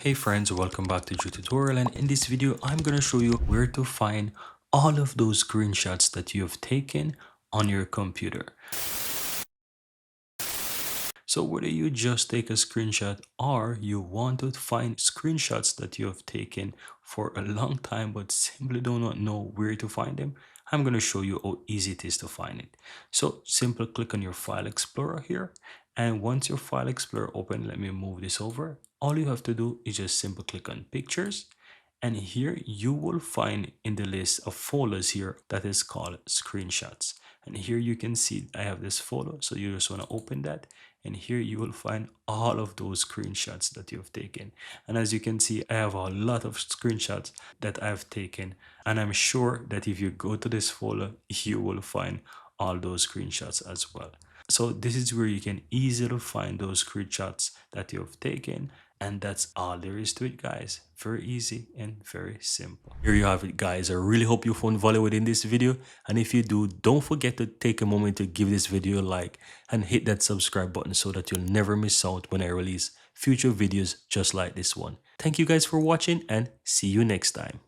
Hey friends, welcome back to Drew Tutorial, and in this video I'm going to show you where to find all of those screenshots that you have taken on your computer. So whether you just take a screenshot or you want to find screenshots that you have taken for a long time but simply do not know where to find them, I'm going to show you how easy it is to find it. So simply click on your File Explorer here, and once your File Explorer open, let me move this over. All you have to do is just simply click on Pictures, and here you will find in the list of folders here that is called screenshots. And here you can see I have this folder, so you just want to open that, and here you will find all of those screenshots that you've taken. And as you can see, I have a lot of screenshots that I've taken, and I'm sure that if you go to this folder you will find all those screenshots as well. So this is where you can easily find those screenshots that you have taken, and that's all there is to it, guys. Very easy and very simple. Here you have it, guys. I really hope you found value within this video, and if you do, don't forget to take a moment to give this video a like and hit that subscribe button so that you'll never miss out when I release future videos just like this one. Thank you guys for watching, and see you next time.